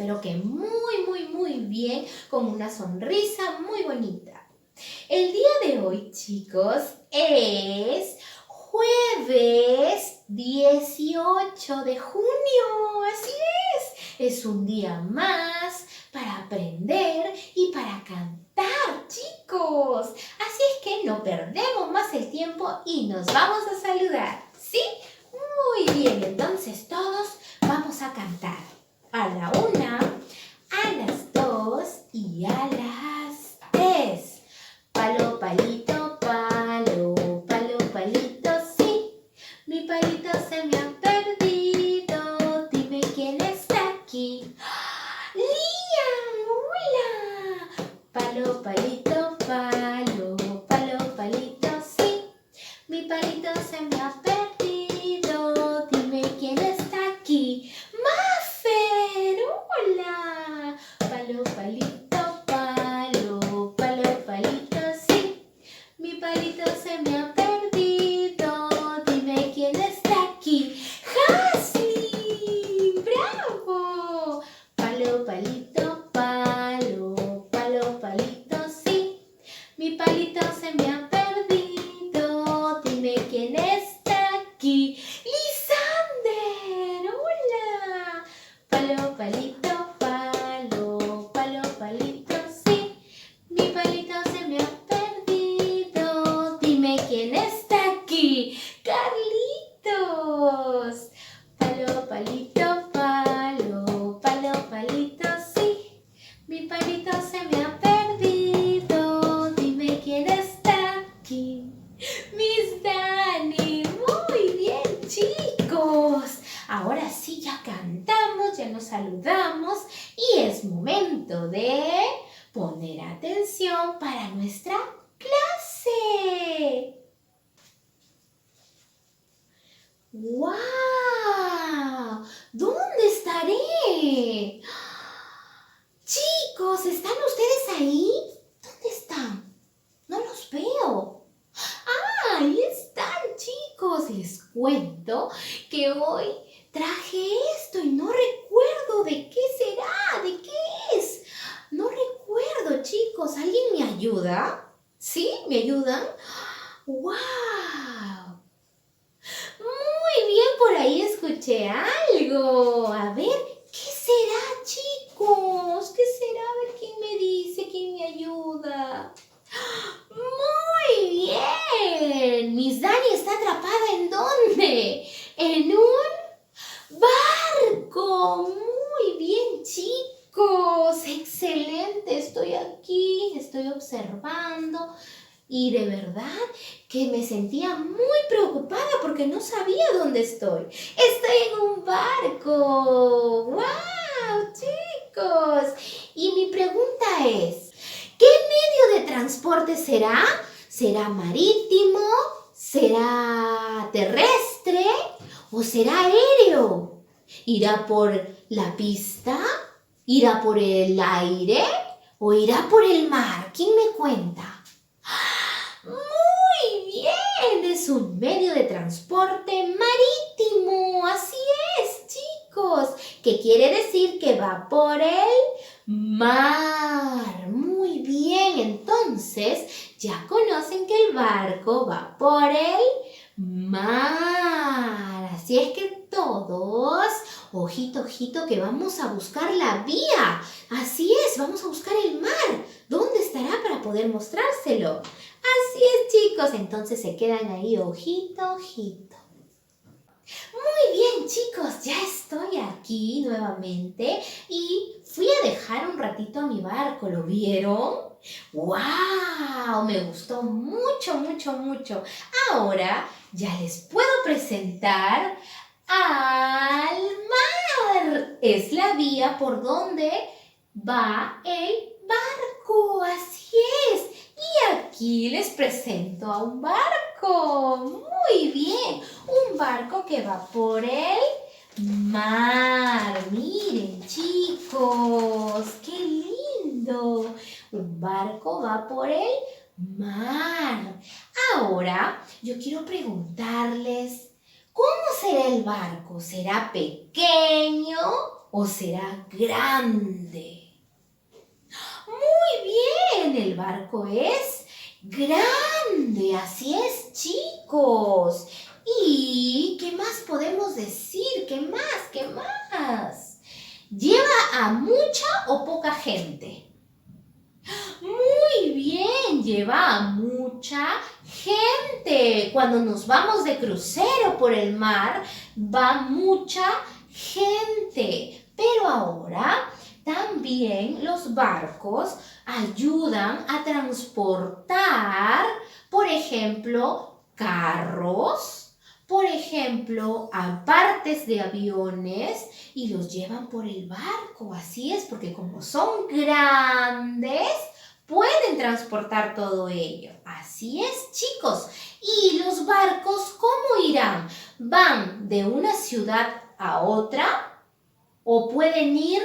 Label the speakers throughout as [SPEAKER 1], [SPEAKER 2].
[SPEAKER 1] espero que muy bien, con una sonrisa muy bonita. El día de hoy, chicos, es jueves 18 de junio, así es un día más para aprender y para cantar, chicos. Así es que no perdemos más el tiempo y nos vamos a saludar, ¿sí? Muy bien, entonces todos vamos a cantar a la 1, a las 2 y a las 3. Palo, palito, palo, palo, palito, sí. Mi palito se me ha perdido, dime quién está aquí. ¡Liam! ¡Hola! Palo, palito, palo, palo, palito, sí. Mi palito se me ha perdido, dime quién está aquí. ¡Maffer! ¡Hola! Palo, palito, palo, palo, palito, sí. Mi palito se me ha perdido, dime quién está aquí. ¡Hasley! ¡Bravo! Palo, palito, palo, palo, palito, sí. Mi palito se me ha perdido, dime quién está aquí. ¡Lisander! ¡Hola! Palo, palito, palo, palo, palito, sí. Mi palito se me ha perdido, dime quién está aquí. ¡Carlitos! Palo, palito, palo, palo, palito, sí. Mi palito se me ha perdido, dime quién está aquí. Miss Dani, muy bien, chicos. Ahora sí, ya cantamos, ya nos saludamos y es momento de poner atención para nuestra clase. ¡Wow! ¿Dónde estaré? Chicos, ¿están ustedes ahí? ¿Dónde están? No los veo. ¡Ah! Ahí están, chicos. Les cuento que hoy traje esto y no recuerdo de qué será, de qué es. No recuerdo, chicos. ¿Alguien me ayuda? ¿Sí? ¿Me ayudan? ¡Wow! Muy bien, por ahí escuché algo. A ver, ¿qué será, chicos? ¿Qué será? A ver quién me dice, quién me ayuda. ¡Muy bien! Miss Dani está atrapada ¿en dónde? En un barco. Muy bien, chicos. Excelente. Estoy aquí, estoy observando. Y de verdad que me sentía muy preocupada porque no sabía dónde estoy. Estoy en un barco. ¡Wow, chicos! Y mi pregunta es, ¿qué medio de transporte será? ¿Será marítimo? ¿Será terrestre? ¿O será aéreo? ¿Irá por la pista? ¿Irá por el aire? ¿O irá por el mar? ¿Quién me cuenta? Muy bien, es un medio de transporte marítimo, así es, chicos, que quiere decir que va por el mar. Muy bien, entonces ya conocen que el barco va por el mar. Así es que todos, ojito, ojito, que vamos a buscar la vía. Así es, vamos a buscar el mar. ¿Dónde estará para poder mostrárselo? Así es, chicos, entonces se quedan ahí, ojito, ojito. Muy bien, chicos, ya estoy aquí nuevamente y fui a dejar un ratito a mi barco, ¿lo vieron? ¡Wow! Me gustó mucho, mucho, mucho. Ahora ya les puedo presentar al mar. Es la vía por donde va el barco, así es. Y aquí les presento a un barco. Muy bien, un barco que va por el mar. Miren, chicos, qué lindo. Un barco va por el mar. Ahora, yo quiero preguntarles, ¿cómo será el barco? ¿Será pequeño o será grande? Muy bien, el barco es grande, así es, chicos. ¿Y qué más podemos decir? ¿Qué más? ¿Qué más? ¿Lleva a mucha o poca gente? Muy bien, lleva a mucha gente. Cuando nos vamos de crucero por el mar, va mucha gente. Pero ahora también los barcos ayudan a transportar, por ejemplo, carros, por ejemplo, a partes de aviones y los llevan por el barco. Así es, porque como son grandes, pueden transportar todo ello. Así es, chicos. ¿Y los barcos cómo irán? ¿Van de una ciudad a otra o pueden ir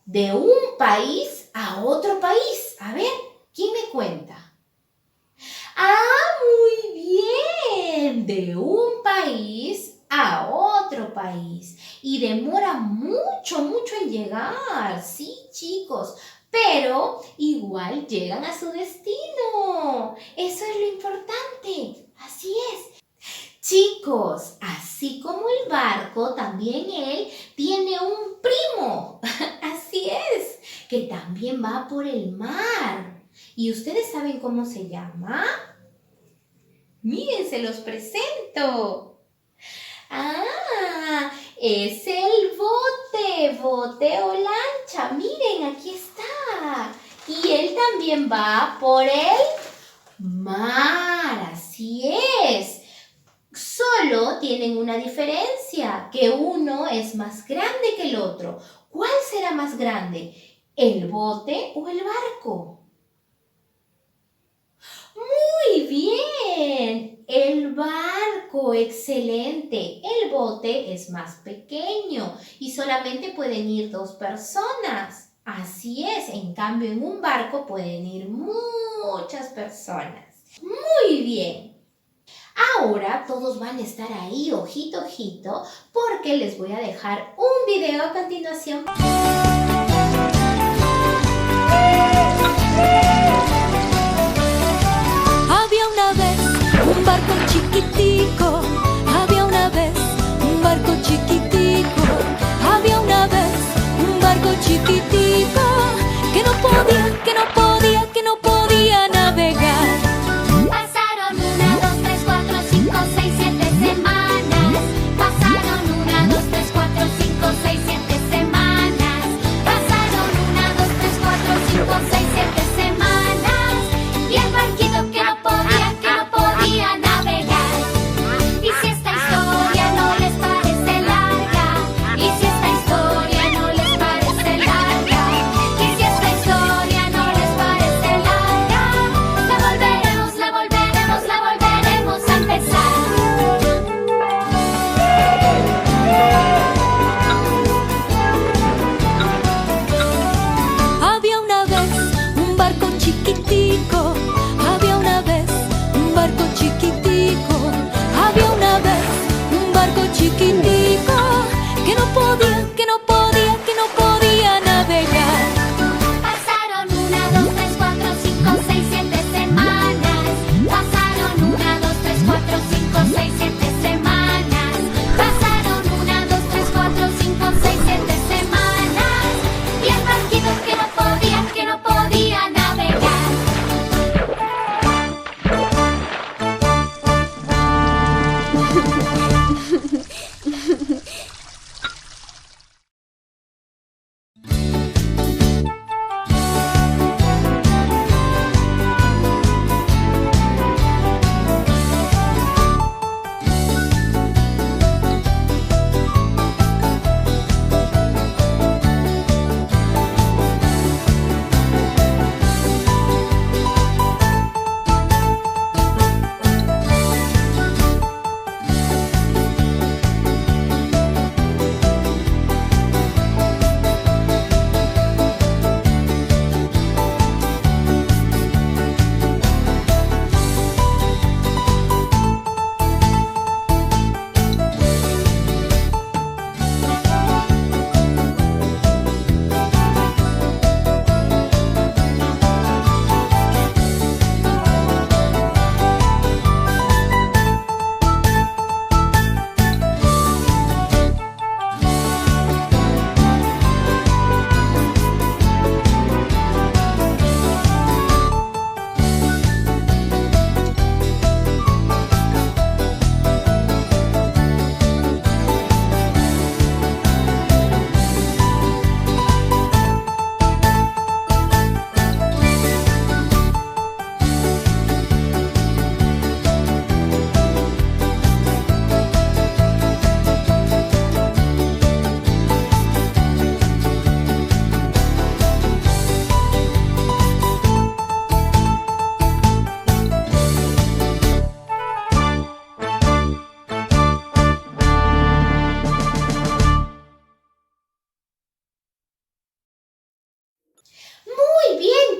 [SPEAKER 1] de un país a otro país? A ver, ¿quién me cuenta? Muy bien, de un país a otro país. Y demora mucho en llegar, sí, chicos, pero igual llegan a su destino. Eso es lo importante, así es. Chicos, así como el barco, también él tiene un primo, así es, que también va por el mar. ¿Y ustedes saben cómo se llama? Miren, se los presento. Es el bote o lancha. Miren, aquí está. Y él también va por el mar, así es. Solo tienen una diferencia, que uno es más grande que el otro. ¿Cuál será más grande? ¿El bote o el barco? Muy bien, el barco, excelente. El bote es más pequeño y solamente pueden ir 2 personas. Así es, en cambio en un barco pueden ir muchas personas. Muy bien. Ahora todos van a estar ahí, ojito, ojito, porque les voy a dejar un video a continuación.
[SPEAKER 2] Había una vez un barco chiquitico, había una vez un barco chiquitico, había una vez un barco chiquitico que no podía navegar.
[SPEAKER 3] Pasaron 1, 2, 3, 4, 5, 6, 7 semanas. Pasaron 1, 2, 3, 4, 5, 6, 7 semanas.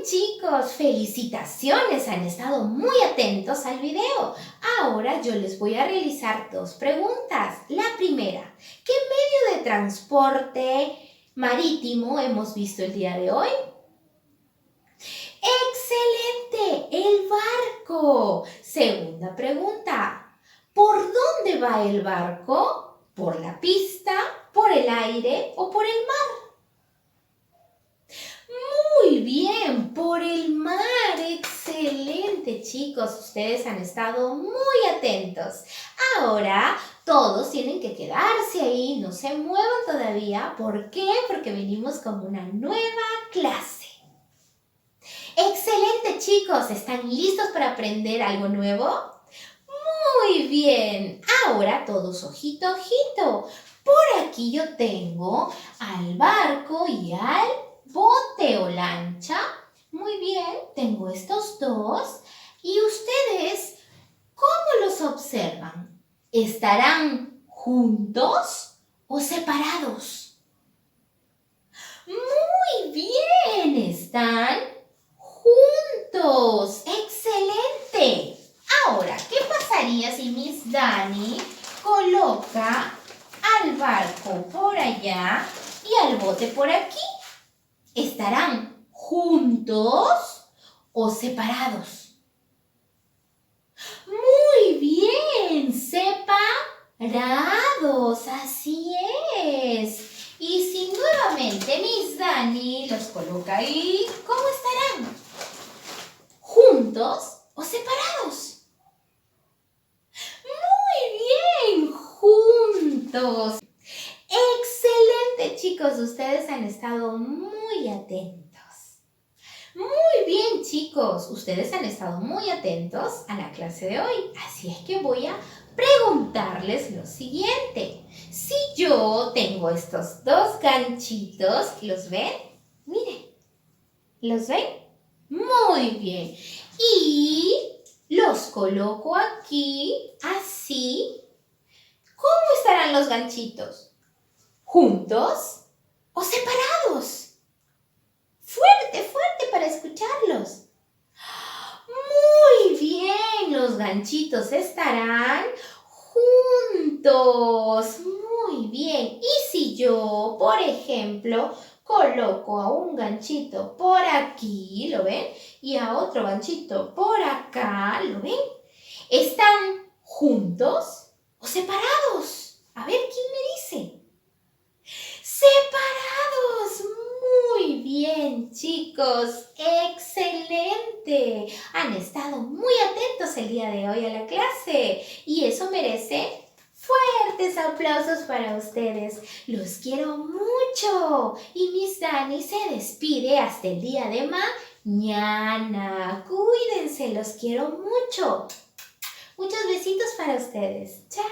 [SPEAKER 1] chicos, felicitaciones, han estado muy atentos al video. Ahora yo les voy a realizar 2 preguntas. La primera, ¿qué medio de transporte marítimo hemos visto el día de hoy? ¡Excelente! El barco. Segunda pregunta, ¿por dónde va el barco? ¿Por la pista, por el aire o por el mar? Muy bien, por el mar. Excelente, chicos. Ustedes han estado muy atentos. Ahora todos tienen que quedarse ahí, no se muevan todavía. ¿Por qué? Porque venimos con una nueva clase. Excelente, chicos. ¿Están listos para aprender algo nuevo? Muy bien. Ahora todos ojito, ojito. Por aquí yo tengo al barco y al bote o lancha. Muy bien, tengo estos 2. ¿Y ustedes cómo los observan? ¿Estarán juntos o separados? Muy bien, están juntos. ¡Excelente! Ahora, ¿qué pasaría si Miss Dani coloca al barco por allá y al bote por aquí? ¿Estarán juntos o separados? Muy bien, separados, así es. Y si nuevamente Miss Dani los coloca ahí, ¿cómo estarán? ¿Juntos o separados? Muy bien, juntos. Excelente, chicos, ustedes han estado muy atentos. Muy bien, chicos, ustedes han estado muy atentos a la clase de hoy. Así es que voy a preguntarles lo siguiente. Si yo tengo estos 2 ganchitos, ¿los ven? Miren, ¿los ven? Muy bien. Y los coloco aquí, así. ¿Cómo estarán los ganchitos? ¿Juntos o separados? Fuerte, fuerte para escucharlos. Muy bien, los ganchitos estarán juntos. Muy bien. Y si yo, por ejemplo, coloco a un ganchito por aquí, ¿lo ven? Y a otro ganchito por acá, ¿lo ven? ¿Están juntos o separados? A ver, ¿quién me dice? ¡Separados! Muy bien, chicos. ¡Excelente! Han estado muy atentos el día de hoy a la clase y eso merece fuertes aplausos para ustedes. Los quiero mucho. Y Miss Dani se despide hasta el día de mañana. Cuídense, los quiero mucho. Muchos besitos para ustedes. ¡Chao!